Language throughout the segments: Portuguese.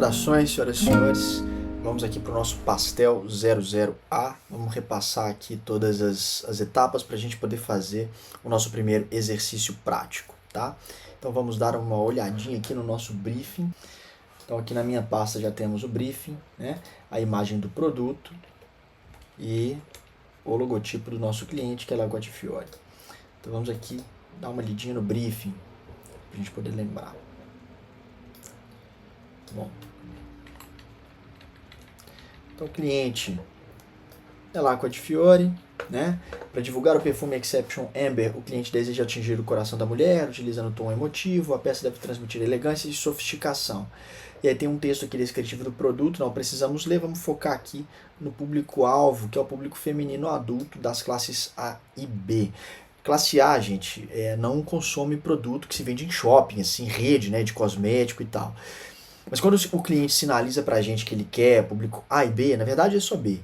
Saudações, senhoras e senhores. Vamos aqui para o nosso pastel 00A. Vamos repassar aqui todas as etapas para a gente poder fazer o nosso primeiro exercício prático, tá? Então vamos dar uma olhadinha aqui no nosso briefing. Então aqui na minha pasta já temos o briefing, né? A imagem do produto e o logotipo do nosso cliente, que é a Lagoa de Fiore. Então vamos aqui dar uma lidinha no briefing para a gente poder lembrar. Bom, então o cliente é Lagoa de Fiore, né? Para divulgar o perfume Exception Amber, o cliente deseja atingir o coração da mulher, utilizando um tom emotivo. A peça deve transmitir elegância e sofisticação. E aí tem um texto aqui descritivo do produto, não precisamos ler, vamos focar aqui no público-alvo, que é o público feminino adulto das classes A e B. Classe A, gente, não consome produto que se vende em shopping, assim, rede, né, de cosmético e tal. Mas quando o cliente sinaliza pra gente que ele quer público A e B, na verdade é só B.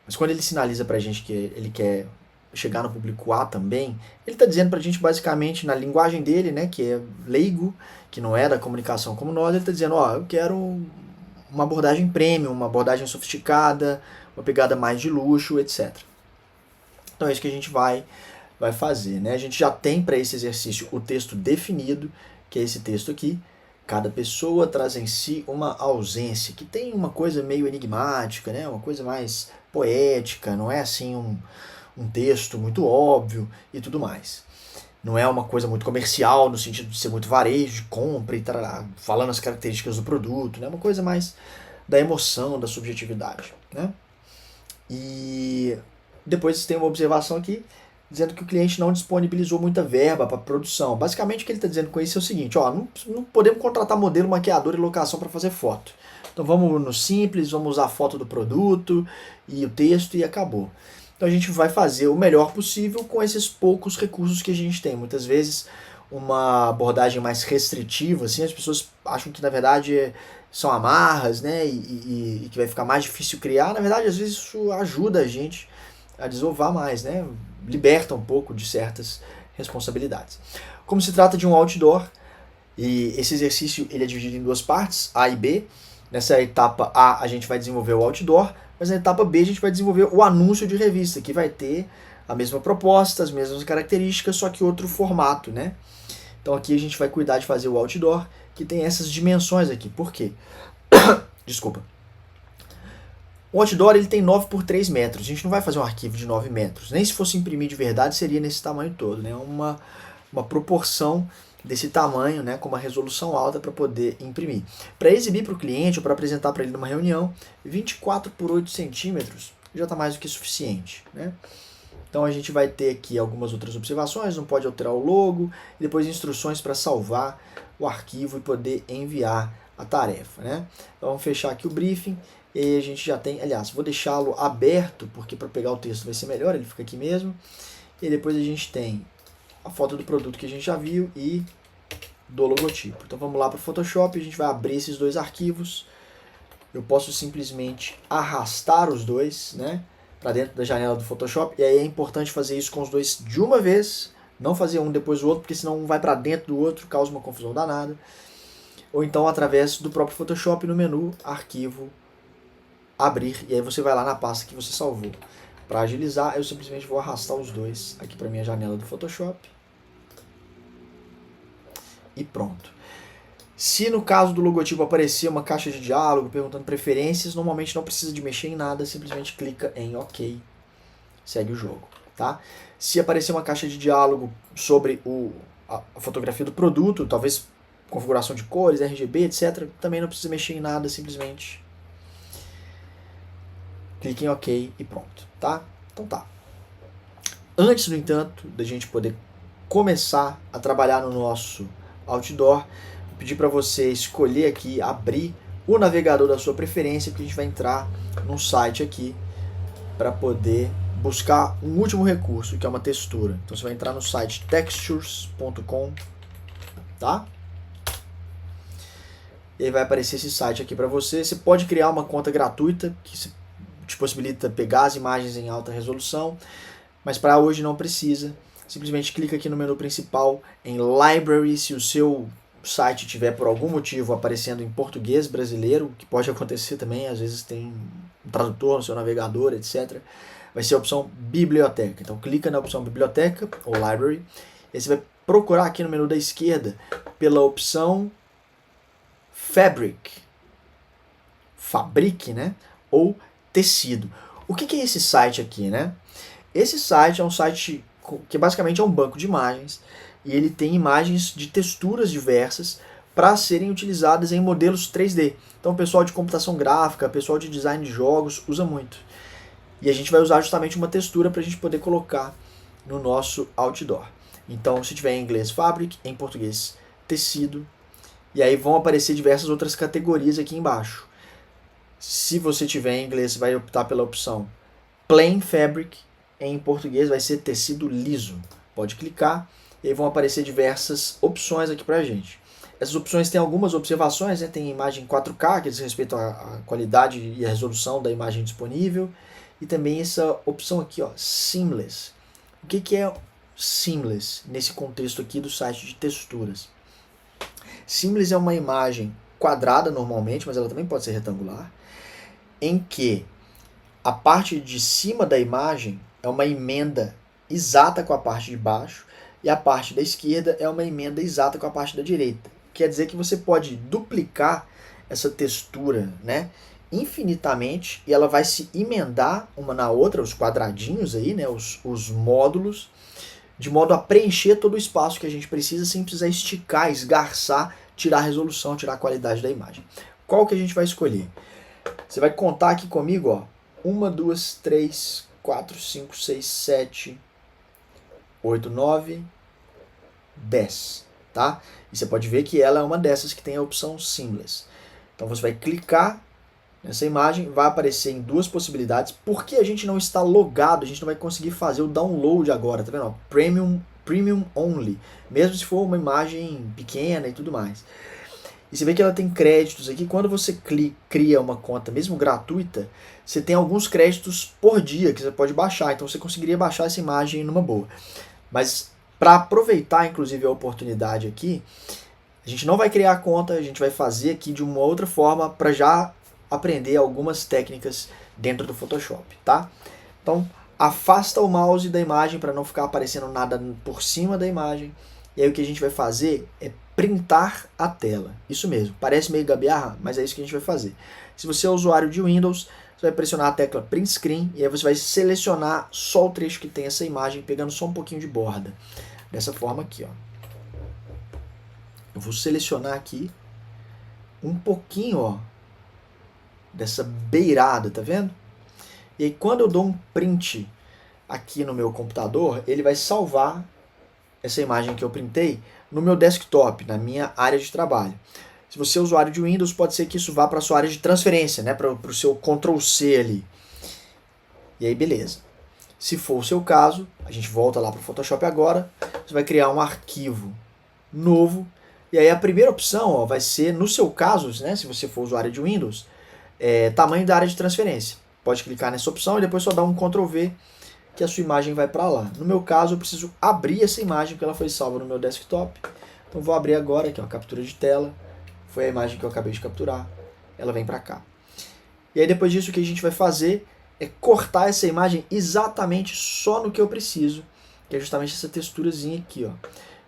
Mas quando ele sinaliza pra gente que ele quer chegar no público A também, ele está dizendo pra gente basicamente na linguagem dele, né, que é leigo, que não é da comunicação como nós, ele está dizendo, ó, eu quero uma abordagem premium, uma abordagem sofisticada, uma pegada mais de luxo, etc. Então é isso que a gente vai fazer, né? A gente já tem para esse exercício o texto definido, que é esse texto aqui. Cada pessoa traz em si uma ausência, que tem uma coisa meio enigmática, né? Uma coisa mais poética, não é assim um texto muito óbvio e tudo mais. Não é uma coisa muito comercial, no sentido de ser muito varejo, de compra e tarará, falando as características do produto, né? Uma coisa mais da emoção, da subjetividade, né? E depois tem uma observação aqui, dizendo que o cliente não disponibilizou muita verba para produção. Basicamente o que ele está dizendo com isso é o seguinte, ó, não podemos contratar modelo, maquiador e locação para fazer foto. Então vamos no simples, vamos usar a foto do produto e o texto e acabou. Então a gente vai fazer o melhor possível com esses poucos recursos que a gente tem. Muitas vezes uma abordagem mais restritiva, assim, as pessoas acham que na verdade são amarras, né, e que vai ficar mais difícil criar. Na verdade, às vezes isso ajuda a gente a desovar mais, né, liberta um pouco de certas responsabilidades. Como se trata de um outdoor, e esse exercício ele é dividido em duas partes, A e B. Nessa etapa A gente vai desenvolver o outdoor, mas na etapa B a gente vai desenvolver o anúncio de revista, que vai ter a mesma proposta, as mesmas características, só que outro formato, né? Então aqui a gente vai cuidar de fazer o outdoor, que tem essas dimensões aqui. Por quê? Desculpa. O outdoor ele tem 9 por 3 metros. A gente não vai fazer um arquivo de 9 metros. Nem se fosse imprimir de verdade seria nesse tamanho todo, né? Uma proporção desse tamanho, né, com uma resolução alta para poder imprimir. Para exibir para o cliente ou para apresentar para ele numa reunião, 24 por 8 centímetros já está mais do que suficiente, né? Então a gente vai ter aqui algumas outras observações, não pode alterar o logo, e depois instruções para salvar o arquivo e poder enviar a tarefa, né? Então vamos fechar aqui o briefing, e aí a gente já tem, aliás, vou deixá-lo aberto, porque para pegar o texto vai ser melhor, ele fica aqui mesmo, e depois a gente tem a foto do produto que a gente já viu e do logotipo. Então vamos lá para o Photoshop, a gente vai abrir esses dois arquivos. Eu posso simplesmente arrastar os dois, né, para dentro da janela do Photoshop, e aí é importante fazer isso com os dois de uma vez, não fazer um depois do outro, porque senão um vai para dentro do outro, causa uma confusão danada. Ou então através do próprio Photoshop no menu, arquivo, abrir, e aí você vai lá na pasta que você salvou. Para agilizar, eu simplesmente vou arrastar os dois aqui para minha janela do Photoshop. E pronto. Se no caso do logotipo aparecer uma caixa de diálogo perguntando preferências, normalmente não precisa de mexer em nada, simplesmente clica em OK, segue o jogo, tá? Se aparecer uma caixa de diálogo sobre a fotografia do produto, talvez configuração de cores, RGB, etc., também não precisa mexer em nada, simplesmente clique em OK e pronto, tá? Então tá. Antes, no entanto, da gente poder começar a trabalhar no nosso outdoor, vou pedir para você escolher aqui, abrir o navegador da sua preferência, porque a gente vai entrar num site aqui para poder buscar um último recurso, que é uma textura. Então você vai entrar no site textures.com, tá? E aí vai aparecer esse site aqui para você. Você pode criar uma conta gratuita, que te possibilita pegar as imagens em alta resolução, mas para hoje não precisa. Simplesmente clica aqui no menu principal em Library, se o seu site tiver por algum motivo aparecendo em português brasileiro, que pode acontecer também, às vezes tem um tradutor no seu navegador, etc., vai ser a opção biblioteca. Então clica na opção biblioteca ou library, e você vai procurar aqui no menu da esquerda pela opção fabric, né? Ou tecido. O que é esse site aqui, né? Esse site é um site que basicamente é um banco de imagens e ele tem imagens de texturas diversas para serem utilizadas em modelos 3D. Então o pessoal de computação gráfica, o pessoal de design de jogos usa muito. E a gente vai usar justamente uma textura para a gente poder colocar no nosso outdoor. Então se tiver em inglês fabric, em português tecido, e aí vão aparecer diversas outras categorias aqui embaixo. Se você tiver em inglês, vai optar pela opção plain fabric, em português vai ser tecido liso. Pode clicar e aí vão aparecer diversas opções aqui pra gente. Essas opções têm algumas observações, né? Tem imagem 4K, que diz respeito à qualidade e à resolução da imagem disponível, e também essa opção aqui, ó, seamless. O que é seamless nesse contexto aqui do site de texturas? Seamless é uma imagem quadrada normalmente, mas ela também pode ser retangular, em que a parte de cima da imagem é uma emenda exata com a parte de baixo e a parte da esquerda é uma emenda exata com a parte da direita. Quer dizer que você pode duplicar essa textura, né, infinitamente, e ela vai se emendar uma na outra, os quadradinhos aí, né, os módulos, de modo a preencher todo o espaço que a gente precisa sem precisar esticar, esgarçar, tirar a resolução, tirar a qualidade da imagem. Qual que a gente vai escolher? Você vai contar aqui comigo, ó, 1, 2, 3, 4, 5, 6, 7, 8, 9, 10, tá? E você pode ver que ela é uma dessas que tem a opção Seamless. Então você vai clicar nessa imagem, vai aparecer em duas possibilidades. Porque a gente não está logado, a gente não vai conseguir fazer o download agora, tá vendo? Premium only, mesmo se for uma imagem pequena e tudo mais. E você vê que ela tem créditos aqui. Quando você cria uma conta, mesmo gratuita, você tem alguns créditos por dia que você pode baixar. Então você conseguiria baixar essa imagem numa boa. Mas para aproveitar, inclusive, a oportunidade aqui, a gente não vai criar a conta, a gente vai fazer aqui de uma outra forma para já aprender algumas técnicas dentro do Photoshop, tá? Então, afasta o mouse da imagem para não ficar aparecendo nada por cima da imagem. E aí o que a gente vai fazer é printar a tela. Isso mesmo, parece meio gambiarra, mas é isso que a gente vai fazer. Se você é usuário de Windows, você vai pressionar a tecla Print Screen e aí você vai selecionar só o trecho que tem essa imagem, pegando só um pouquinho de borda. Dessa forma aqui, ó. Eu vou selecionar aqui um pouquinho, ó, dessa beirada, tá vendo? E aí quando eu dou um print aqui no meu computador, ele vai salvar essa imagem que eu printei no meu desktop, na minha área de trabalho. Se você é usuário de Windows, pode ser que isso vá para a sua área de transferência, né? Para o seu Ctrl+C ali. E aí, beleza. Se for o seu caso, a gente volta lá para o Photoshop agora, você vai criar um arquivo novo, e aí a primeira opção, ó, vai ser, no seu caso, né, se você for usuário de Windows, tamanho da área de transferência. Pode clicar nessa opção e depois só dar um Ctrl+V, que a sua imagem vai para lá. No meu caso, eu preciso abrir essa imagem, porque ela foi salva no meu desktop. Então vou abrir agora, aqui, ó, captura de tela. Foi a imagem que eu acabei de capturar. Ela vem para cá. E aí depois disso, o que a gente vai fazer é cortar essa imagem exatamente só no que eu preciso, que é justamente essa texturazinha aqui, ó.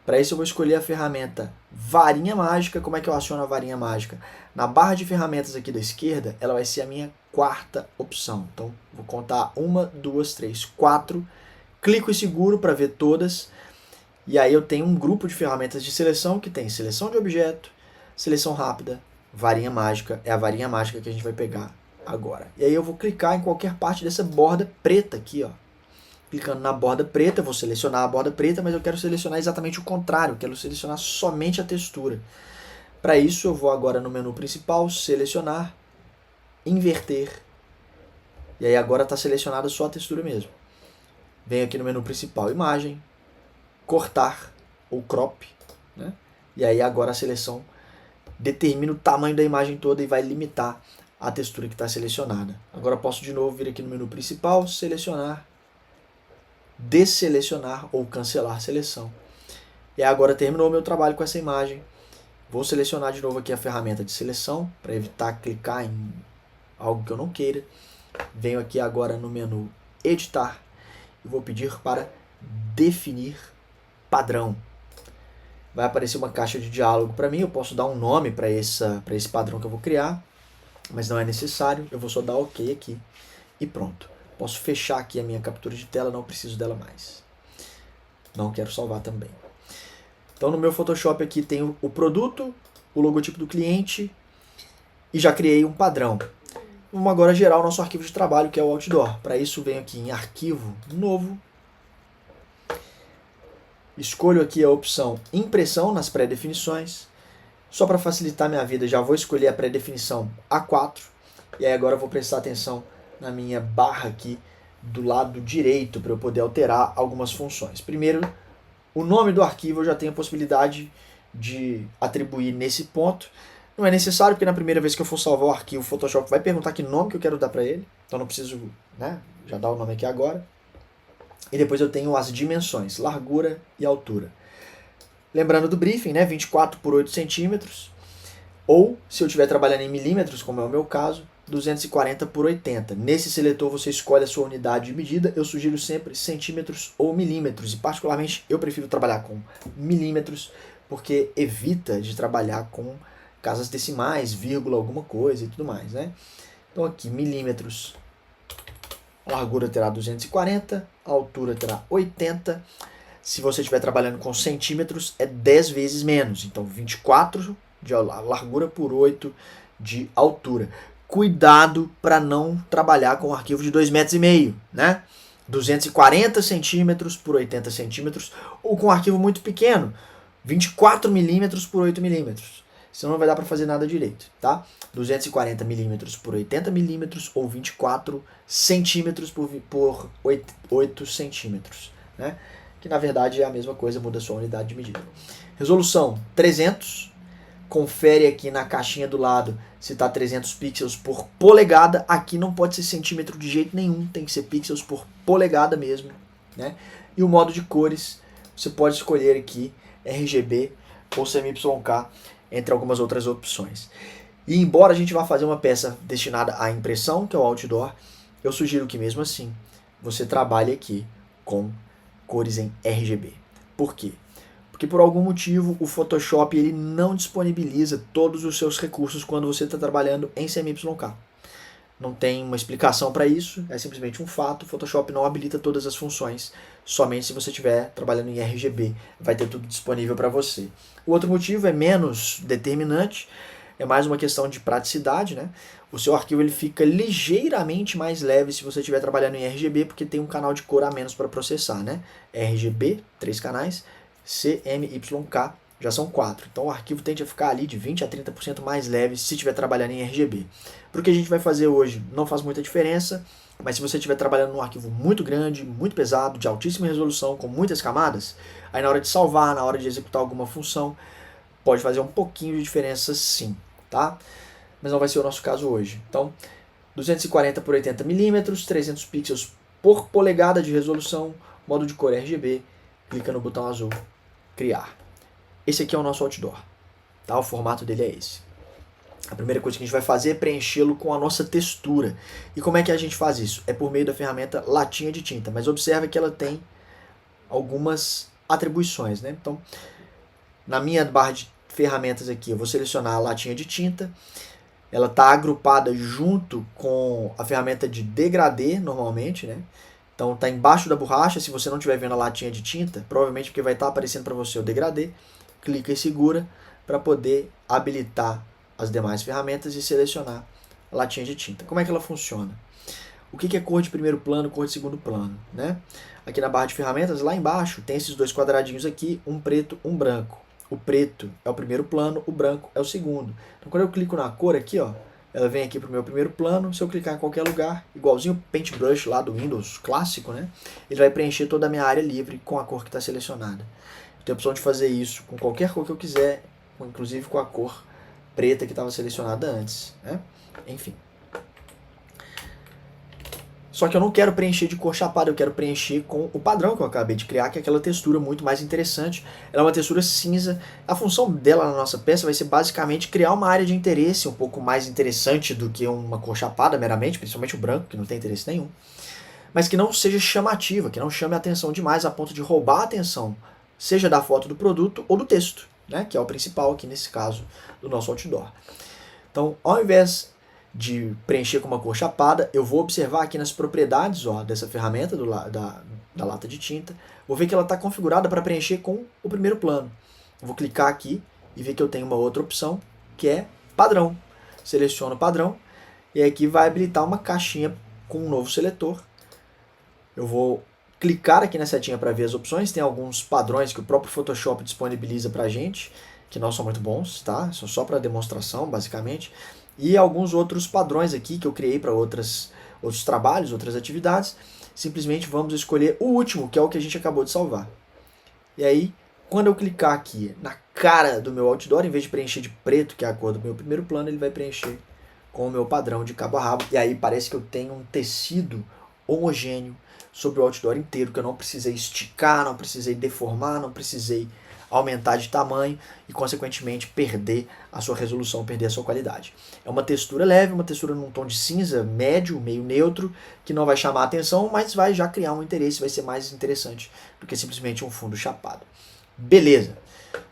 Para isso eu vou escolher a ferramenta varinha mágica. Como é que eu aciono a varinha mágica? Na barra de ferramentas aqui da esquerda, ela vai ser a minha quarta opção. Então vou contar 1, 2, 3, 4. Clico e seguro para ver todas. E aí eu tenho um grupo de ferramentas de seleção que tem seleção de objeto, seleção rápida, varinha mágica. É a varinha mágica que a gente vai pegar agora. E aí eu vou clicar em qualquer parte dessa borda preta aqui, ó. Clicando na borda preta, eu vou selecionar a borda preta, mas eu quero selecionar exatamente o contrário, eu quero selecionar somente a textura. Para isso, eu vou agora no menu principal, selecionar, inverter, e aí agora está selecionada só a textura mesmo. Venho aqui no menu principal, imagem, cortar, ou crop, né? E aí agora a seleção determina o tamanho da imagem toda e vai limitar a textura que está selecionada. Agora eu posso de novo vir aqui no menu principal, selecionar, desselecionar ou cancelar seleção. E agora terminou o meu trabalho com essa imagem. Vou selecionar de novo aqui a ferramenta de seleção, para evitar clicar em algo que eu não queira. Venho aqui agora no menu editar e vou pedir para definir padrão. Vai aparecer uma caixa de diálogo para mim, eu posso dar um nome para esse padrão que eu vou criar, mas não é necessário, eu vou só dar OK aqui e pronto. Posso fechar aqui a minha captura de tela, não preciso dela mais. Não quero salvar também. Então no meu Photoshop aqui tem o produto, o logotipo do cliente e já criei um padrão. Vamos agora gerar o nosso arquivo de trabalho, que é o Outdoor. Para isso venho aqui em Arquivo, Novo. Escolho aqui a opção Impressão nas pré-definições. Só para facilitar minha vida, já vou escolher a pré-definição A4. E aí agora eu vou prestar atenção na minha barra aqui do lado direito para eu poder alterar algumas funções. Primeiro, o nome do arquivo eu já tenho a possibilidade de atribuir nesse ponto. Não é necessário, porque na primeira vez que eu for salvar o arquivo, o Photoshop vai perguntar que nome que eu quero dar para ele. Então não preciso, né, já dar o nome aqui agora. E depois eu tenho as dimensões, largura e altura. Lembrando do briefing, né, 24 por 8 centímetros. Ou, se eu estiver trabalhando em milímetros, como é o meu caso, 240 por 80. Nesse seletor você escolhe a sua unidade de medida. Eu sugiro sempre centímetros ou milímetros. E particularmente eu prefiro trabalhar com milímetros, porque evita de trabalhar com casas decimais, vírgula, alguma coisa e tudo mais, né? Então aqui, milímetros. A largura terá 240, a altura terá 80. Se você estiver trabalhando com centímetros, é 10 vezes menos. Então, 24 de largura por 8 de altura. Cuidado para não trabalhar com um arquivo de 2,5 metros, né? 240 centímetros por 80 centímetros, ou com um arquivo muito pequeno, 24 milímetros por 8 milímetros. Senão não vai dar para fazer nada direito, tá? 240 milímetros por 80 milímetros ou 24 centímetros por 8 centímetros, né? Que na verdade é a mesma coisa, muda a sua unidade de medida. Resolução 300. Confere aqui na caixinha do lado se está 300 pixels por polegada. Aqui não pode ser centímetro de jeito nenhum, tem que ser pixels por polegada mesmo, né? E o modo de cores, você pode escolher aqui RGB ou CMYK, entre algumas outras opções. E embora a gente vá fazer uma peça destinada à impressão, que é o outdoor, eu sugiro que mesmo assim você trabalhe aqui com cores em RGB. Por quê? Porque por algum motivo o Photoshop ele não disponibiliza todos os seus recursos quando você está trabalhando em CMYK. Não tem uma explicação para isso, é simplesmente um fato. O Photoshop não habilita todas as funções, somente se você estiver trabalhando em RGB, vai ter tudo disponível para você. O outro motivo é menos determinante, é mais uma questão de praticidade, né? O seu arquivo ele fica ligeiramente mais leve se você estiver trabalhando em RGB, porque tem um canal de cor a menos para processar, né? RGB, 3 canais, CMYK, já são 4. Então o arquivo tende a ficar ali de 20 a 30% mais leve se estiver trabalhando em RGB. Para o que a gente vai fazer hoje não faz muita diferença, mas se você estiver trabalhando num arquivo muito grande, muito pesado, de altíssima resolução, com muitas camadas, aí na hora de salvar, na hora de executar alguma função, pode fazer um pouquinho de diferença sim, tá? Mas não vai ser o nosso caso hoje. Então, 240 por 80 milímetros, 300 pixels por polegada de resolução, modo de cor RGB, clica no botão azul, criar. Esse aqui é o nosso outdoor, tá? O formato dele é esse. A primeira coisa que a gente vai fazer é preenchê-lo com a nossa textura. E como é que a gente faz isso? É por meio da ferramenta latinha de tinta, mas observa que ela tem algumas atribuições, né? Então, na minha barra de ferramentas aqui, eu vou selecionar a latinha de tinta. Ela está agrupada junto com a ferramenta de degradê, normalmente, né? Então está embaixo da borracha. Se você não estiver vendo a latinha de tinta, provavelmente porque vai estar aparecendo para você o degradê. Clica e segura para poder habilitar as demais ferramentas e selecionar a latinha de tinta. Como é que ela funciona? O que é cor de primeiro plano, cor de segundo plano, né? Aqui na barra de ferramentas, lá embaixo, tem esses dois quadradinhos aqui, um preto, um branco. O preto é o primeiro plano, o branco é o segundo. Então quando eu clico na cor aqui, ó, ela vem aqui para o meu primeiro plano. Se eu clicar em qualquer lugar, igualzinho o Paintbrush lá do Windows clássico, né? Ele vai preencher toda a minha área livre com a cor que está selecionada. Eu tenho a opção de fazer isso com qualquer cor que eu quiser, inclusive com a cor preta que estava selecionada antes, né? Enfim. Só que eu não quero preencher de cor chapada, eu quero preencher com o padrão que eu acabei de criar, que é aquela textura muito mais interessante. Ela é uma textura cinza. A função dela na nossa peça vai ser basicamente criar uma área de interesse um pouco mais interessante do que uma cor chapada meramente, principalmente o branco, que não tem interesse nenhum. Mas que não seja chamativa, que não chame a atenção demais a ponto de roubar a atenção, seja da foto do produto ou do texto, né, que é o principal aqui nesse caso do nosso outdoor. Então, ao invés de preencher com uma cor chapada, eu vou observar aqui nas propriedades dessa ferramenta da lata de tinta, vou ver que ela está configurada para preencher com o primeiro plano. Eu vou clicar aqui e ver que eu tenho uma outra opção, que é padrão. Seleciono padrão e aqui vai habilitar uma caixinha com um novo seletor. Eu vou clicar aqui na setinha para ver as opções, tem alguns padrões que o próprio Photoshop disponibiliza para a gente, que não são muito bons, tá? São só para demonstração, basicamente. E alguns outros padrões aqui que eu criei para outros trabalhos, outras atividades. Simplesmente vamos escolher o último, que é o que a gente acabou de salvar. E aí, quando eu clicar aqui na cara do meu outdoor, em vez de preencher de preto, que é a cor do meu primeiro plano, ele vai preencher com o meu padrão de cabo a rabo. E aí parece que eu tenho um tecido homogêneo sobre o outdoor inteiro, que eu não precisei esticar, não precisei deformar, não precisei aumentar de tamanho e, consequentemente, perder a sua resolução, perder a sua qualidade. É uma textura leve, uma textura num tom de cinza médio, meio neutro, que não vai chamar a atenção, mas vai já criar um interesse, vai ser mais interessante do que simplesmente um fundo chapado. Beleza.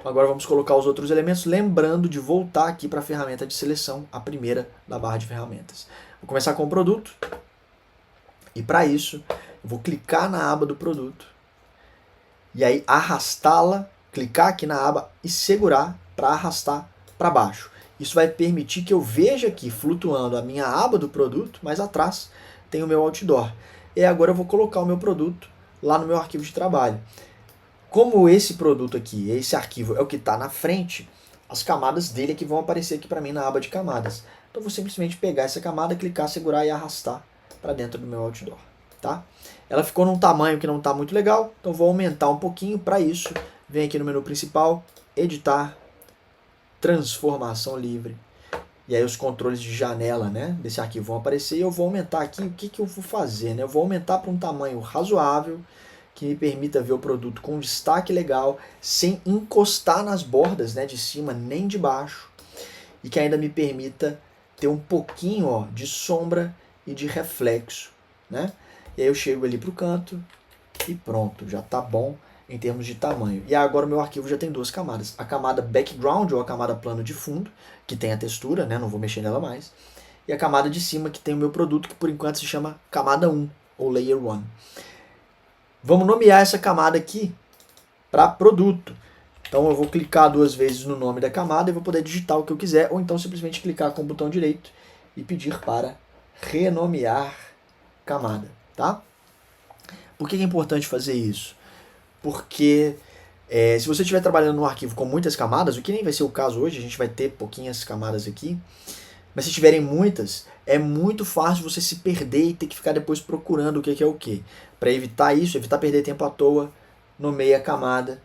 Agora vamos colocar os outros elementos, lembrando de voltar aqui para a ferramenta de seleção, a primeira da barra de ferramentas. Vou começar com o produto, e para isso, eu vou clicar na aba do produto, e aí arrastá-la, clicar aqui na aba e segurar para arrastar para baixo. Isso vai permitir que eu veja aqui flutuando a minha aba do produto, mas atrás tem o meu outdoor. E agora eu vou colocar o meu produto lá no meu arquivo de trabalho. Como esse produto aqui, esse arquivo é o que está na frente, as camadas dele aqui vão aparecer aqui para mim na aba de camadas. Então eu vou simplesmente pegar essa camada, clicar, segurar e arrastar para dentro do meu outdoor. Tá? Ela ficou num tamanho que não está muito legal, então vou aumentar um pouquinho. Para isso, vem aqui no menu principal, editar, transformação livre. E aí os controles de janela, né, desse arquivo vão aparecer e eu vou aumentar aqui. O que eu vou fazer? Né? Eu vou aumentar para um tamanho razoável, que me permita ver o produto com destaque legal, sem encostar nas bordas, né, de cima nem de baixo, e que ainda me permita ter um pouquinho de sombra e de reflexo. Né? E aí eu chego ali para o canto e pronto, já está bom em termos de tamanho. E agora o meu arquivo já tem duas camadas. A camada background, ou a camada plano de fundo, que tem a textura, né? Não vou mexer nela mais. E a camada de cima, que tem o meu produto, que por enquanto se chama camada 1, ou layer 1. Vamos nomear essa camada aqui para produto. Então eu vou clicar duas vezes no nome da camada e vou poder digitar o que eu quiser, ou então simplesmente clicar com o botão direito e pedir para renomear camada, tá? Por que é importante fazer isso? Porque se você estiver trabalhando num arquivo com muitas camadas, o que nem vai ser o caso hoje, a gente vai ter pouquinhas camadas aqui, mas se tiverem muitas, é muito fácil você se perder e ter que ficar depois procurando o que é o que. Para evitar isso, evitar perder tempo à toa, nomeia a camada,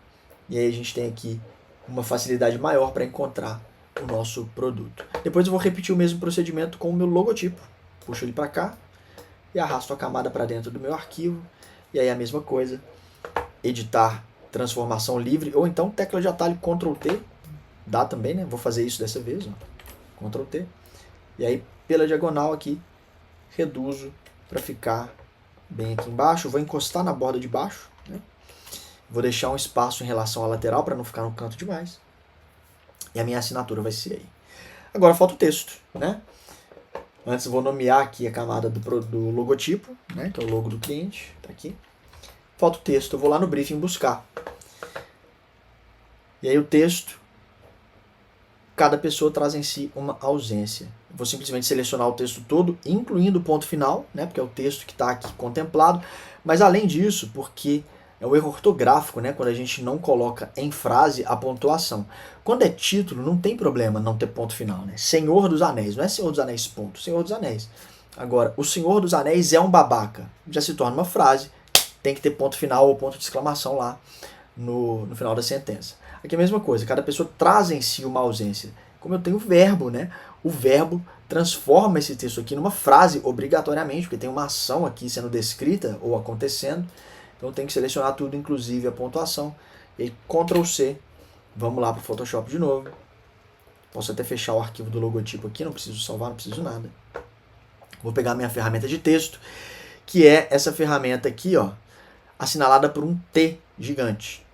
e aí a gente tem aqui uma facilidade maior para encontrar o nosso produto. Depois eu vou repetir o mesmo procedimento com o meu logotipo. Puxo ele para cá e arrasto a camada para dentro do meu arquivo, e aí a mesma coisa. Editar, transformação livre, ou então tecla de atalho Ctrl T, dá também, né? Vou fazer isso dessa vez, ó. Ctrl T, e aí pela diagonal aqui, reduzo para ficar bem aqui embaixo, vou encostar na borda de baixo, né? Vou deixar um espaço em relação à lateral para não ficar no canto demais, e a minha assinatura vai ser aí. Agora falta o texto, né? Antes eu vou nomear aqui a camada do logotipo, né? Que é o logo do cliente, tá aqui. Falta o texto, eu vou lá no briefing buscar. E aí o texto, cada pessoa traz em si uma ausência. Eu vou simplesmente selecionar o texto todo, incluindo o ponto final, né, porque é o texto que está aqui contemplado. Mas além disso, porque é o erro ortográfico, né, quando a gente não coloca em frase a pontuação. Quando é título, não tem problema não ter ponto final. Né? Senhor dos Anéis, não é Senhor dos Anéis, ponto. Senhor dos Anéis. Agora, o Senhor dos Anéis é um babaca. Já se torna uma frase. Tem que ter ponto final ou ponto de exclamação lá no final da sentença. Aqui é a mesma coisa, cada pessoa traz em si uma ausência. Como eu tenho o verbo, né? O verbo transforma esse texto aqui numa frase obrigatoriamente, porque tem uma ação aqui sendo descrita ou acontecendo. Então tem que selecionar tudo, inclusive a pontuação. E aí, Ctrl C, vamos lá para o Photoshop de novo. Posso até fechar o arquivo do logotipo aqui, não preciso salvar, não preciso nada. Vou pegar a minha ferramenta de texto, que é essa ferramenta aqui, ó, assinalada por um T gigante.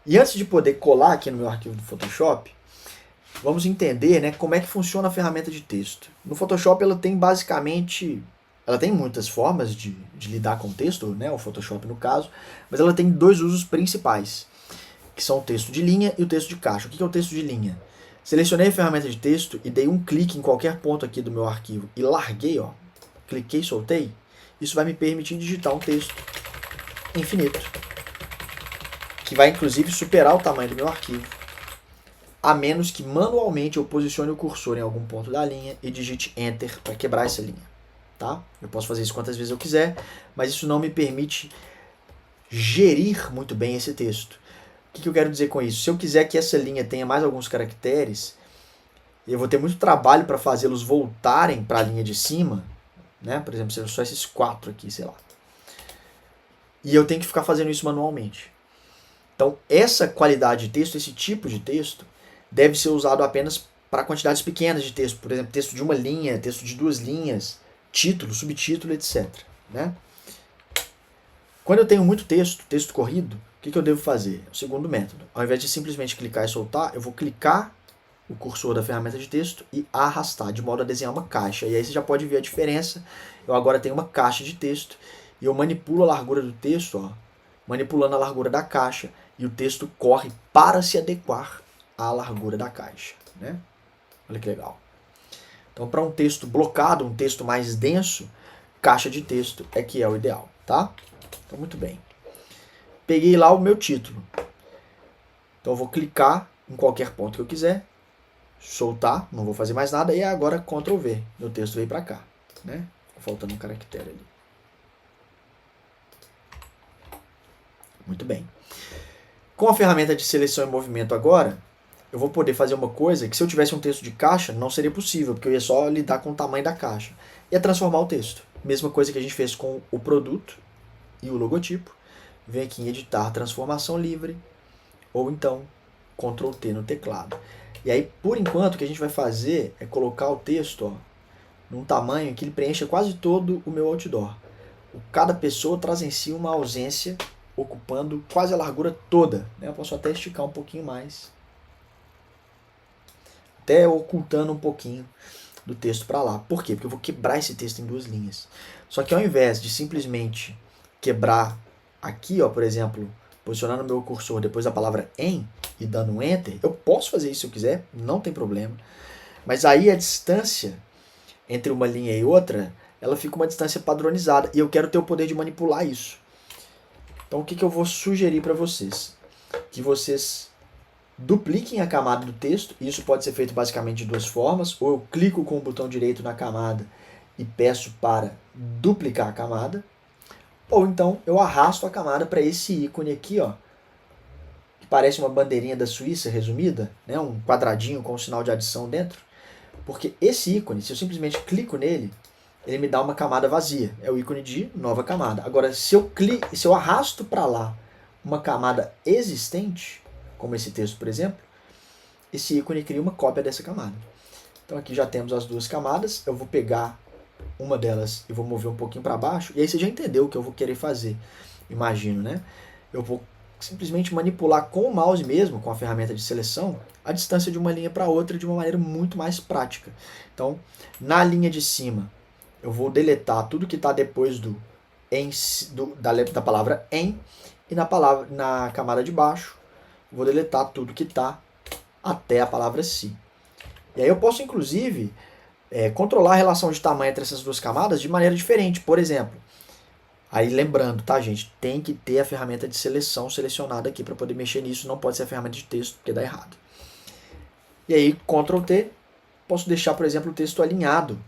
E antes de poder colar aqui no meu arquivo do Photoshop, vamos entender, né, como é que funciona a ferramenta de texto. No Photoshop ela tem basicamente, ela tem muitas formas de lidar com o texto, né, o Photoshop no caso, mas ela tem dois usos principais, que são o texto de linha e o texto de caixa. O que é o texto de linha? Selecionei a ferramenta de texto e dei um clique em qualquer ponto aqui do meu arquivo e larguei, ó, cliquei e soltei, isso vai me permitir digitar um texto infinito, que vai inclusive superar o tamanho do meu arquivo, a menos que manualmente eu posicione o cursor em algum ponto da linha e digite Enter para quebrar essa linha. Tá? Eu posso fazer isso quantas vezes eu quiser, mas isso não me permite gerir muito bem esse texto. O que eu quero dizer com isso? Se eu quiser que essa linha tenha mais alguns caracteres, eu vou ter muito trabalho para fazê-los voltarem para a linha de cima, né? Por exemplo, são só esses 4 aqui, sei lá. E eu tenho que ficar fazendo isso manualmente. Então, essa qualidade de texto, esse tipo de texto, deve ser usado apenas para quantidades pequenas de texto. Por exemplo, texto de uma linha, texto de 2 linhas, título, subtítulo, etc. Né? Quando eu tenho muito texto, texto corrido, o que eu devo fazer? O segundo método. Ao invés de simplesmente clicar e soltar, eu vou clicar o cursor da ferramenta de texto e arrastar, de modo a desenhar uma caixa. E aí você já pode ver a diferença. Eu agora tenho uma caixa de texto e eu manipulo a largura do texto, ó, manipulando a largura da caixa, e o texto corre para se adequar à largura da caixa. Né? Olha que legal. Então, para um texto blocado, um texto mais denso, caixa de texto é que é o ideal. Tá? Então, muito bem. Peguei lá o meu título. Então, eu vou clicar em qualquer ponto que eu quiser, soltar, não vou fazer mais nada, e agora Ctrl V. Meu texto veio para cá. Né? Faltando um caractere ali. Muito bem. Com a ferramenta de seleção e movimento agora, eu vou poder fazer uma coisa que se eu tivesse um texto de caixa, não seria possível, porque eu ia só lidar com o tamanho da caixa. Ia transformar o texto. Mesma coisa que a gente fez com o produto e o logotipo. Vem aqui em editar, transformação livre, ou então Ctrl T no teclado. E aí, por enquanto, o que a gente vai fazer é colocar o texto, ó, num tamanho que ele preencha quase todo o meu outdoor. Cada pessoa traz em si uma ausência ocupando quase a largura toda. Né? Eu posso até esticar um pouquinho mais. Até ocultando um pouquinho do texto para lá. Por quê? Porque eu vou quebrar esse texto em 2 linhas. Só que ao invés de simplesmente quebrar aqui, ó, por exemplo, posicionando o meu cursor depois da palavra em e dando um Enter, eu posso fazer isso se eu quiser, não tem problema. Mas aí a distância entre uma linha e outra, ela fica uma distância padronizada. E eu quero ter o poder de manipular isso. Então o que eu vou sugerir para vocês? Que vocês dupliquem a camada do texto. Isso pode ser feito basicamente de 2 formas. Ou eu clico com o botão direito na camada e peço para duplicar a camada. Ou então eu arrasto a camada para esse ícone aqui, ó, que parece uma bandeirinha da Suíça resumida, né? Um quadradinho com um sinal de adição dentro. Porque esse ícone, se eu simplesmente clico nele, ele me dá uma camada vazia. É o ícone de nova camada. Agora, se eu arrasto para lá uma camada existente, como esse texto, por exemplo, esse ícone cria uma cópia dessa camada. Então aqui já temos as 2 camadas. Eu vou pegar uma delas e vou mover um pouquinho para baixo. E aí você já entendeu o que eu vou querer fazer. Imagino, né? Eu vou simplesmente manipular com o mouse mesmo, com a ferramenta de seleção, a distância de uma linha para outra de uma maneira muito mais prática. Então, na linha de cima, eu vou deletar tudo que está depois da palavra em, e na camada de baixo, vou deletar tudo que está até a palavra se. E aí eu posso, inclusive, controlar a relação de tamanho entre essas 2 camadas de maneira diferente. Por exemplo, aí lembrando, tá, gente? Tem que ter a ferramenta de seleção selecionada aqui para poder mexer nisso. Não pode ser a ferramenta de texto, porque dá errado. E aí, Ctrl T, posso deixar, por exemplo, o texto alinhado,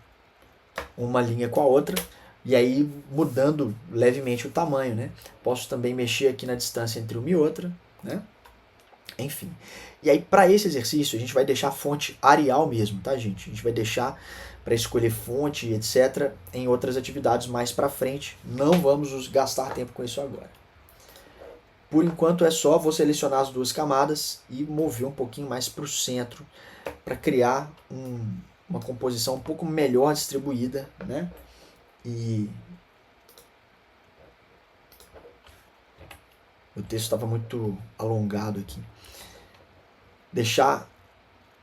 uma linha com a outra, e aí mudando levemente o tamanho, né? Posso também mexer aqui na distância entre uma e outra, né? Enfim. E aí, para esse exercício, a gente vai deixar a fonte Arial mesmo, tá, gente? A gente vai deixar para escolher fonte, etc., em outras atividades mais para frente. Não vamos gastar tempo com isso agora. Por enquanto é só vou selecionar as duas camadas e mover um pouquinho mais para o centro para criar uma composição um pouco melhor distribuída, né? E o texto estava muito alongado aqui. Deixar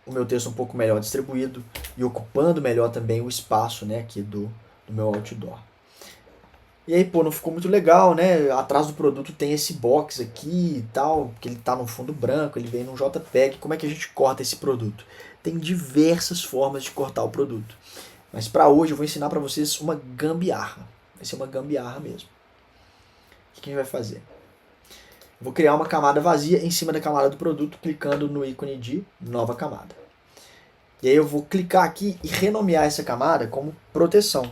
o meu texto um pouco melhor distribuído e ocupando melhor também o espaço, né, aqui do meu outdoor. E aí, pô, não ficou muito legal, né? Atrás do produto tem esse box aqui e tal, que ele tá no fundo branco, ele vem num JPEG. Como é que a gente corta esse produto? Tem diversas formas de cortar o produto. Mas para hoje eu vou ensinar para vocês uma gambiarra. Vai ser uma gambiarra mesmo. O que a gente vai fazer? Eu vou criar uma camada vazia em cima da camada do produto, clicando no ícone de nova camada. E aí eu vou clicar aqui e renomear essa camada como proteção.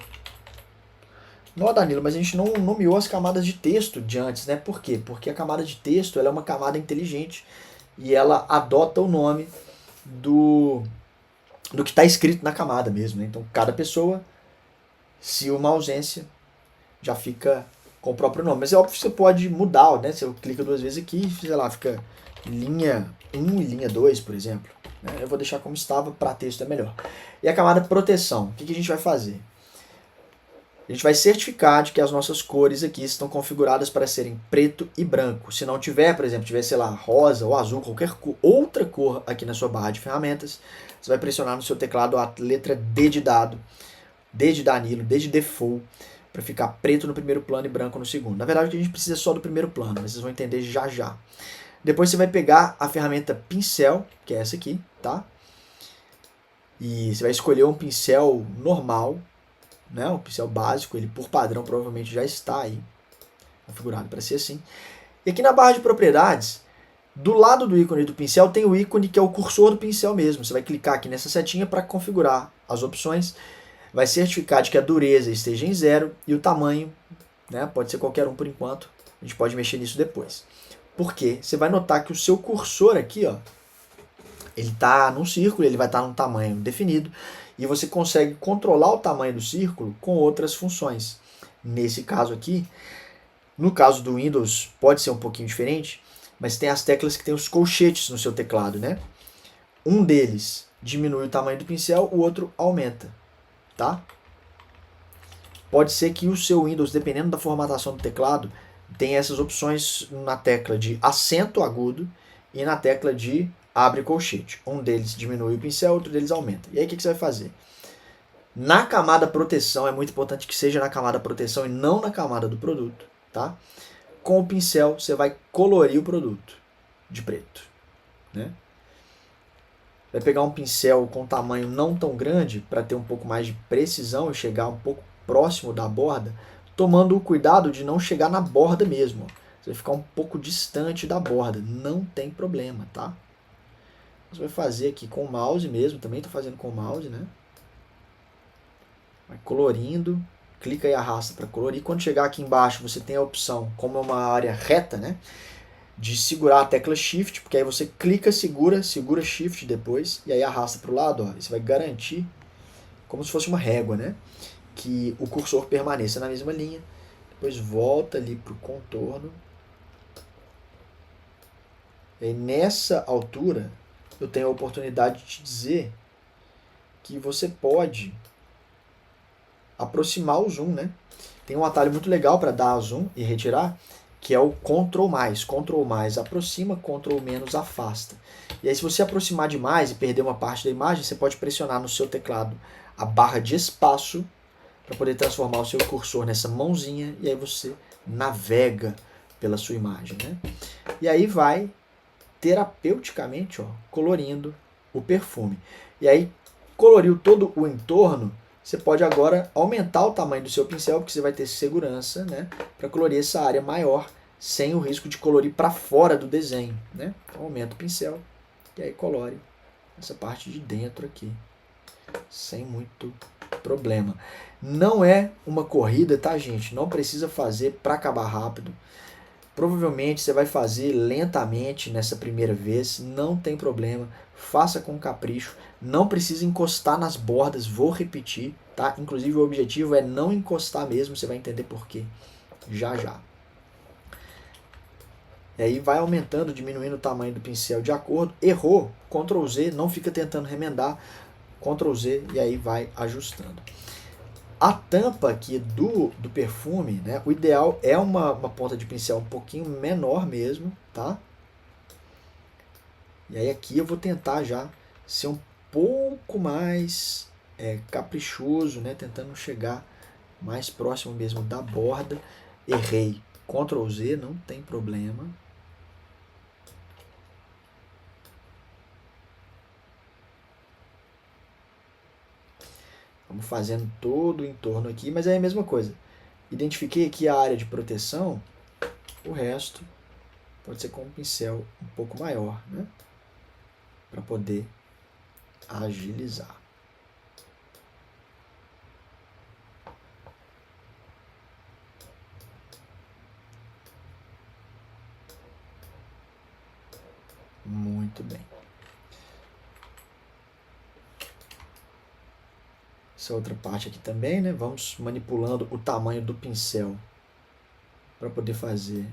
Não, Danilo, mas a gente não nomeou as camadas de texto de antes, né? Por quê? Porque a camada de texto ela é uma camada inteligente e ela adota o nome do que está escrito na camada mesmo, né? Então, cada pessoa, se uma ausência, já fica com o próprio nome. Mas é óbvio que você pode mudar, né? Você clica duas vezes aqui, sei lá, fica linha 1 e linha 2, por exemplo. Eu vou deixar como estava, para texto é melhor. E a camada proteção, o que a gente vai fazer? A gente vai certificar de que as nossas cores aqui estão configuradas para serem preto e branco. Se não tiver, por exemplo, sei lá, rosa ou azul, qualquer outra cor aqui na sua barra de ferramentas, você vai pressionar no seu teclado a letra D de dado, D de Danilo, D de default, para ficar preto no primeiro plano e branco no segundo. Na verdade, a gente precisa só do primeiro plano, mas vocês vão entender já já. Depois você vai pegar a ferramenta pincel, que é essa aqui, tá? E você vai escolher um pincel normal, né, um pincel básico, ele por padrão provavelmente já está aí configurado para ser assim. E aqui na barra de propriedades, do lado do ícone do pincel tem o ícone que é o cursor do pincel mesmo. Você vai clicar aqui nessa setinha para configurar as opções, vai certificar de que a dureza esteja em 0 e o tamanho, né, pode ser qualquer um por enquanto, a gente pode mexer nisso depois. Porque você vai notar que o seu cursor aqui, ó, ele está num círculo, ele vai estar num tamanho definido, e você consegue controlar o tamanho do círculo com outras funções. Nesse caso aqui, no caso do Windows pode ser um pouquinho diferente, mas tem as teclas que tem os colchetes no seu teclado, né? Um deles diminui o tamanho do pincel, o outro aumenta, tá? Pode ser que o seu Windows, dependendo da formatação do teclado, tenha essas opções na tecla de acento agudo e na tecla de abre colchete. Um deles diminui o pincel, outro deles aumenta. E aí o que você vai fazer? Na camada proteção, é muito importante que seja na camada proteção e não na camada do produto, tá? Com o pincel você vai colorir o produto de preto, né? Vai pegar um pincel com tamanho não tão grande para ter um pouco mais de precisão e chegar um pouco próximo da borda, tomando o cuidado de não chegar na borda mesmo. Você vai ficar um pouco distante da borda, não tem problema, tá? Você vai fazer aqui com o mouse mesmo, também estou fazendo com o mouse, né? Vai colorindo, clica e arrasta para colorir. Quando chegar aqui embaixo, você tem a opção, como é uma área reta, né? De segurar a tecla Shift, porque aí você clica, segura Shift depois, e aí arrasta para o lado, ó. Isso vai garantir, como se fosse uma régua, né? Que o cursor permaneça na mesma linha. Depois volta ali para o contorno. E aí, nessa altura, eu tenho a oportunidade de te dizer que você pode aproximar o zoom, né? Tem um atalho muito legal para dar zoom e retirar, que é o Ctrl+. Ctrl+ aproxima, Ctrl- afasta. E aí, se você aproximar demais e perder uma parte da imagem, você pode pressionar no seu teclado a barra de espaço para poder transformar o seu cursor nessa mãozinha, e aí você navega pela sua imagem, né? E aí vai terapeuticamente, ó, colorindo o perfume. E aí, coloriu todo o entorno, você pode agora aumentar o tamanho do seu pincel, porque você vai ter segurança, né, para colorir essa área maior, sem o risco de colorir para fora do desenho, né? Então, aumenta o pincel e aí colore essa parte de dentro aqui, sem muito problema. Não é uma corrida, tá, gente? Não precisa fazer para acabar rápido. Provavelmente você vai fazer lentamente nessa primeira vez, não tem problema, faça com capricho, não precisa encostar nas bordas, vou repetir, tá? Inclusive o objetivo é não encostar mesmo, você vai entender por quê, já já. E aí vai aumentando, diminuindo o tamanho do pincel de acordo, errou, Ctrl Z, não fica tentando remendar, Ctrl Z e aí vai ajustando. A tampa aqui do perfume, né, o ideal é uma ponta de pincel um pouquinho menor mesmo, tá? E aí aqui eu vou tentar já ser um pouco mais caprichoso, né, tentando chegar mais próximo mesmo da borda. Errei, Ctrl Z, não tem problema. Vamos fazendo todo o entorno aqui, mas é a mesma coisa. Identifiquei aqui a área de proteção, o resto pode ser com um pincel um pouco maior, né? Para poder agilizar. Muito bem. Essa outra parte aqui também, né? Vamos manipulando o tamanho do pincel para poder fazer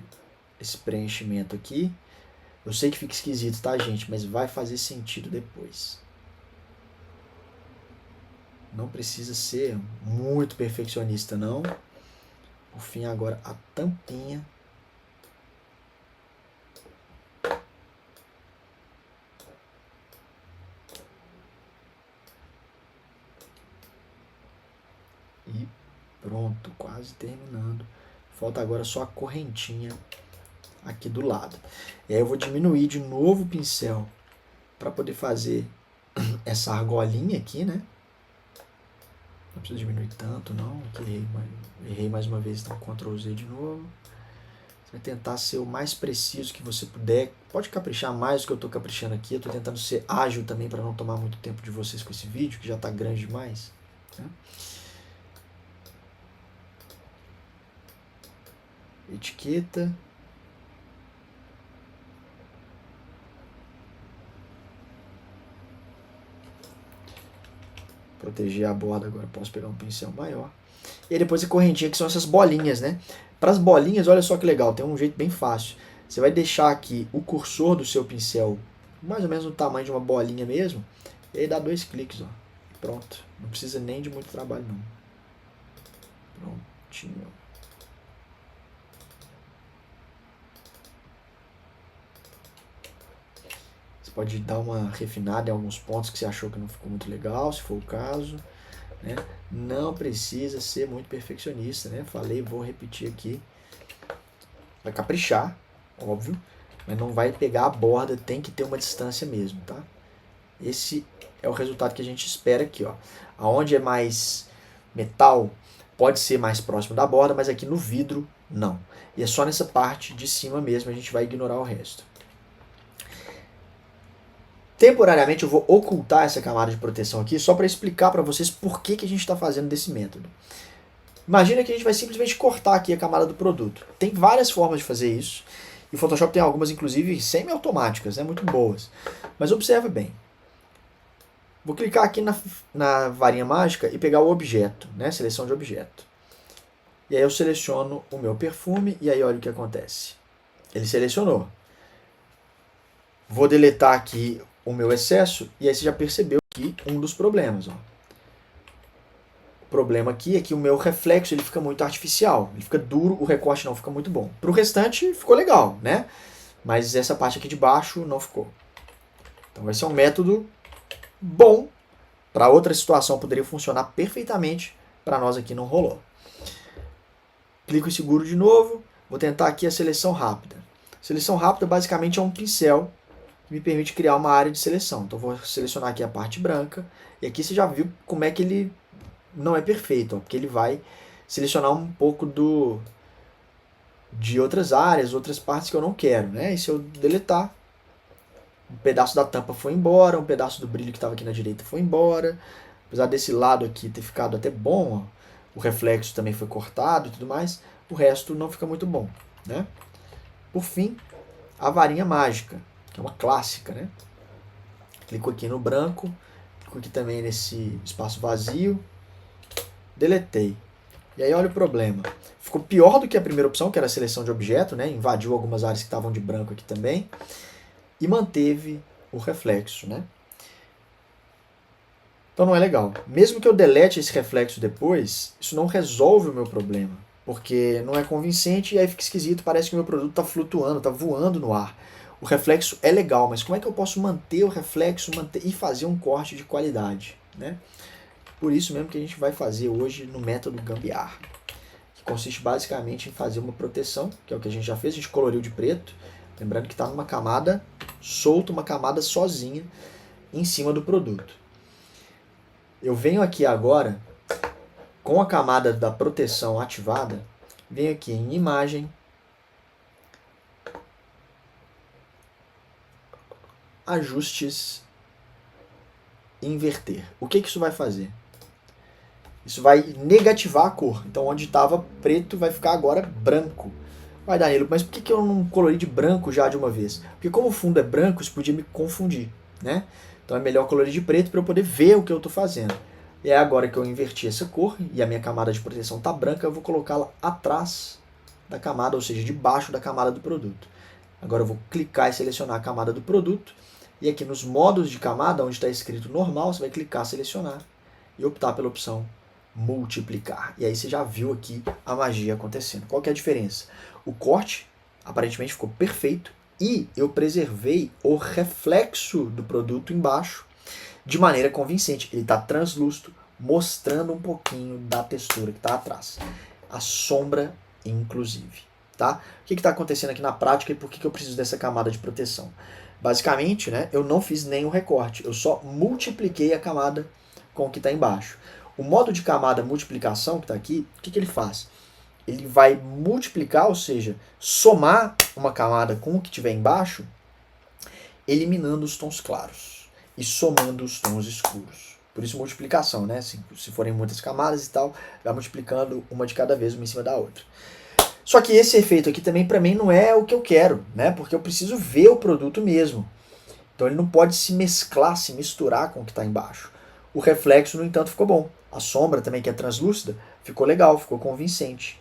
esse preenchimento aqui. Eu sei que fica esquisito, tá, gente? Mas vai fazer sentido depois. Não precisa ser muito perfeccionista, não. Por fim, agora a tampinha. E pronto, quase terminando. Falta agora só a correntinha aqui do lado. E aí eu vou diminuir de novo o pincel para poder fazer essa argolinha aqui, né? Não precisa diminuir tanto, não. Aqui errei mais uma vez, então Ctrl Z de novo. Você vai tentar ser o mais preciso que você puder. Pode caprichar mais do que eu estou caprichando aqui. Eu estou tentando ser ágil também para não tomar muito tempo de vocês com esse vídeo, que já está grande demais. Né? Etiqueta. Proteger a borda, agora posso pegar um pincel maior. E aí depois a correntinha, que são essas bolinhas, né? Para as bolinhas, olha só que legal, tem um jeito bem fácil. Você vai deixar aqui o cursor do seu pincel mais ou menos no tamanho de uma bolinha mesmo, e aí dá 2 cliques, ó. Pronto. Não precisa nem de muito trabalho, não. Prontinho. Você pode dar uma refinada em alguns pontos que você achou que não ficou muito legal, se for o caso. Né? Não precisa ser muito perfeccionista, né? Falei, vou repetir aqui. Vai caprichar, óbvio, mas não vai pegar a borda, tem que ter uma distância mesmo, tá? Esse é o resultado que a gente espera aqui, ó. Aonde é mais metal, pode ser mais próximo da borda, mas aqui no vidro, não. E é só nessa parte de cima mesmo, a gente vai ignorar o resto. Temporariamente eu vou ocultar essa camada de proteção aqui, só para explicar para vocês por que a gente está fazendo desse método. Imagina que a gente vai simplesmente cortar aqui a camada do produto. Tem várias formas de fazer isso. E o Photoshop tem algumas, inclusive, semi-automáticas, né, muito boas. Mas observe bem. Vou clicar aqui na varinha mágica e pegar o objeto, né, seleção de objeto. E aí eu seleciono o meu perfume e aí olha o que acontece. Ele selecionou. Vou deletar aqui o meu excesso e aí você já percebeu aqui um dos problemas, ó. O problema aqui é que o meu reflexo ele fica muito artificial, ele fica duro, o recorte não fica muito bom. Para o restante ficou legal, né? Mas essa parte aqui de baixo não ficou. Então esse é um método bom. Para outra situação poderia funcionar perfeitamente, para nós aqui não rolou. Clico em seguro de novo, vou tentar aqui a seleção rápida. Seleção rápida basicamente é um pincel que me permite criar uma área de seleção. Então vou selecionar aqui a parte branca, e aqui você já viu como é que ele não é perfeito, ó, porque ele vai selecionar um pouco de outras áreas, outras partes que eu não quero, né? E se eu deletar, um pedaço da tampa foi embora, um pedaço do brilho que estava aqui na direita foi embora, apesar desse lado aqui ter ficado até bom, ó, o reflexo também foi cortado e tudo mais, o resto não fica muito bom, né? Por fim, a varinha mágica, que é uma clássica, né? Clico aqui no branco, clico aqui também nesse espaço vazio, deletei. E aí olha o problema. Ficou pior do que a primeira opção, que era a seleção de objeto, né? Invadiu algumas áreas que estavam de branco aqui também. E manteve o reflexo, né? Então não é legal. Mesmo que eu delete esse reflexo depois, isso não resolve o meu problema. Porque não é convincente e aí fica esquisito, parece que o meu produto está flutuando, está voando no ar. O reflexo é legal, mas como é que eu posso manter o reflexo e fazer um corte de qualidade, né? Por isso mesmo que a gente vai fazer hoje no método gambiarra, que consiste basicamente em fazer uma proteção, que é o que a gente já fez, a gente coloriu de preto, lembrando que está numa camada solta, uma camada sozinha em cima do produto. Eu venho aqui agora, com a camada da proteção ativada, venho aqui em imagem, ajustes, inverter. O que isso vai fazer? Isso vai negativar a cor. Então, onde estava preto vai ficar agora branco. Vai, Danilo, mas por que eu não colori de branco já de uma vez? Porque como o fundo é branco, isso podia me confundir, né? Então é melhor colorir de preto para eu poder ver o que eu estou fazendo. E aí agora que eu inverti essa cor e a minha camada de proteção está branca, eu vou colocá-la atrás da camada, ou seja, debaixo da camada do produto. Agora eu vou clicar e selecionar a camada do produto. E aqui nos modos de camada, onde está escrito normal, você vai clicar, selecionar e optar pela opção multiplicar. E aí você já viu aqui a magia acontecendo. Qual que é a diferença? O corte aparentemente ficou perfeito e eu preservei o reflexo do produto embaixo de maneira convincente. Ele está translúcido, mostrando um pouquinho da textura que está atrás. A sombra, inclusive. Tá? O que está acontecendo aqui na prática e por que eu preciso dessa camada de proteção? Basicamente, né, eu não fiz nenhum recorte, eu só multipliquei a camada com o que está embaixo. O modo de camada multiplicação que está aqui, o que ele faz? Ele vai multiplicar, ou seja, somar uma camada com o que tiver embaixo, eliminando os tons claros e somando os tons escuros. Por isso multiplicação, né? Se forem muitas camadas e tal, vai multiplicando uma de cada vez, uma em cima da outra. Só que esse efeito aqui também para mim não é o que eu quero, né? Porque eu preciso ver o produto mesmo. Então ele não pode se mesclar, se misturar com o que está embaixo. O reflexo, no entanto, ficou bom. A sombra também, que é translúcida, ficou legal, ficou convincente.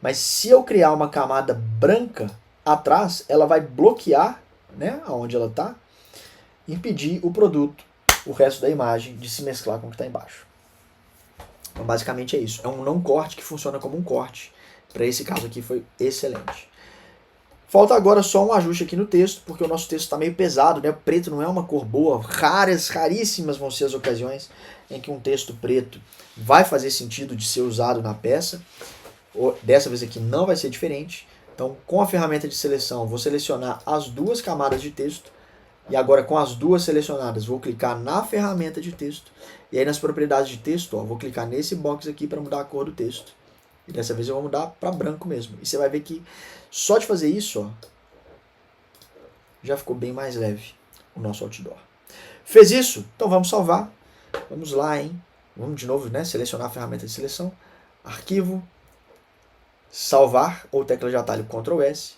Mas se eu criar uma camada branca atrás, ela vai bloquear, né, aonde ela está, impedir o produto, o resto da imagem, de se mesclar com o que está embaixo. Então, basicamente é isso. É um não corte que funciona como um corte. Para esse caso aqui foi excelente. Falta agora só um ajuste aqui no texto, porque o nosso texto está meio pesado, né? O preto não é uma cor boa. Raríssimas vão ser as ocasiões em que um texto preto vai fazer sentido de ser usado na peça. Dessa vez aqui não vai ser diferente. Então, com a ferramenta de seleção, vou selecionar as duas camadas de texto. E agora, com as duas selecionadas, vou clicar na ferramenta de texto. E aí, nas propriedades de texto, ó, vou clicar nesse box aqui para mudar a cor do texto. E dessa vez eu vou mudar para branco mesmo. E você vai ver que só de fazer isso, ó, já ficou bem mais leve o nosso outdoor. Fez isso? Então vamos salvar. Vamos lá, hein? Vamos de novo, né? Selecionar a ferramenta de seleção. Arquivo. Salvar, ou tecla de atalho Ctrl S.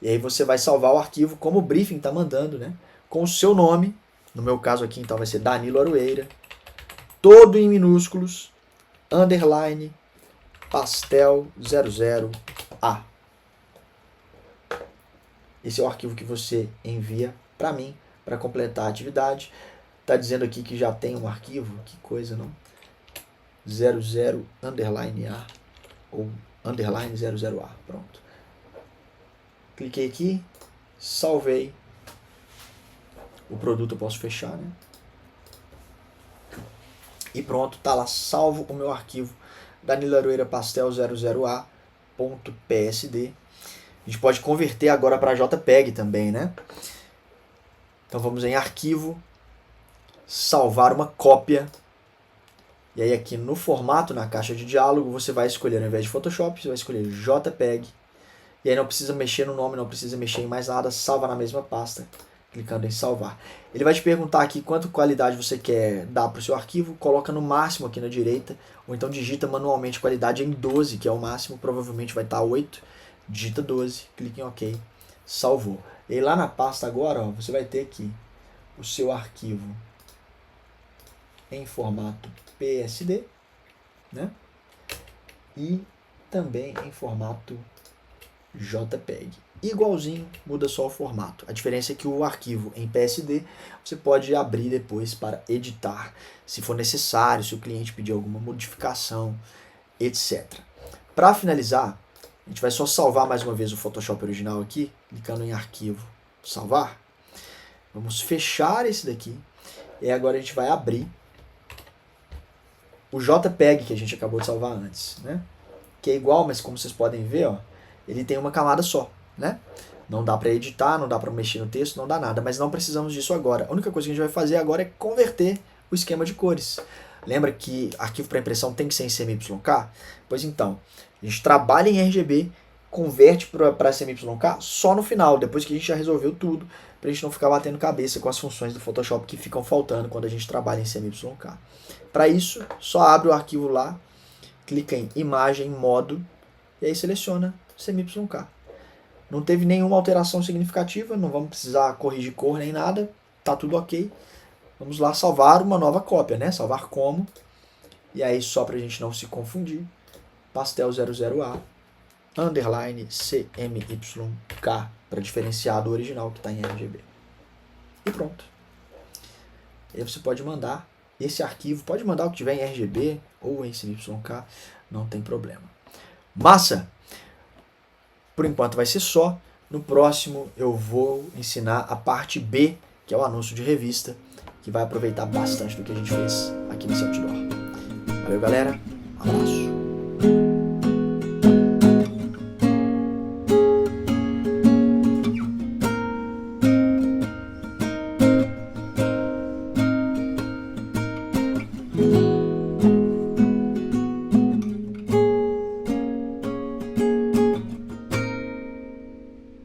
E aí você vai salvar o arquivo como o briefing está mandando, né? Com o seu nome. No meu caso aqui, então, vai ser Danilo Aroeira. Todo em minúsculos. Underline. Pastel 00A. Esse é o arquivo que você envia para mim para completar a atividade. Está dizendo aqui que já tem um arquivo, que coisa, não? 00 underline A ou underline 00A. Pronto. Cliquei aqui, salvei. O produto eu posso fechar, né? E pronto, tá lá salvo o meu arquivo Danilo Aroeira Pastel 00A.psd. A gente pode converter agora para JPEG também, né? Então vamos em arquivo, salvar uma cópia. E aí aqui no formato, na caixa de diálogo, você vai escolher, ao invés de Photoshop, você vai escolher JPEG. E aí não precisa mexer no nome, não precisa mexer em mais nada, salva na mesma pasta, clicando em salvar. Ele vai te perguntar aqui quanto qualidade você quer dar para o seu arquivo, coloca no máximo aqui na direita, ou então digita manualmente qualidade em 12, que é o máximo, provavelmente vai estar 8. digita 12, clica em OK, salvou. E lá na pasta agora, ó, você vai ter aqui o seu arquivo em formato PSD, né? E também em formato JPEG. Igualzinho, muda só o formato. A diferença é que o arquivo em PSD você pode abrir depois para editar, se for necessário, se o cliente pedir alguma modificação, etc. Para finalizar, a gente vai só salvar mais uma vez o Photoshop original aqui, clicando em arquivo, salvar. Vamos fechar esse daqui e agora a gente vai abrir o JPEG que a gente acabou de salvar antes, né? Que é igual, mas como vocês podem ver, ó, ele tem uma camada só, né? Não dá para editar, não dá para mexer no texto, não dá nada, mas não precisamos disso agora. A única coisa que a gente vai fazer agora é converter o esquema de cores. Lembra que arquivo para impressão tem que ser em CMYK? Pois então, a gente trabalha em RGB, converte para CMYK só no final, depois que a gente já resolveu tudo, para a gente não ficar batendo cabeça com as funções do Photoshop que ficam faltando quando a gente trabalha em CMYK. Para isso, só abre o arquivo lá, clica em imagem, modo, e aí seleciona CMYK. Não teve nenhuma alteração significativa, não vamos precisar corrigir cor nem nada, tá tudo ok. Vamos lá salvar uma nova cópia, né? Salvar como, e aí só para a gente não se confundir, pastel 00A, underline CMYK, para diferenciar do original que está em RGB. E pronto. E aí você pode mandar esse arquivo, pode mandar o que tiver em RGB ou em CMYK, não tem problema. Massa! Por enquanto vai ser só. No próximo eu vou ensinar a parte B, que é o anúncio de revista, que vai aproveitar bastante do que a gente fez aqui nesse outdoor. Valeu, galera. Um abraço.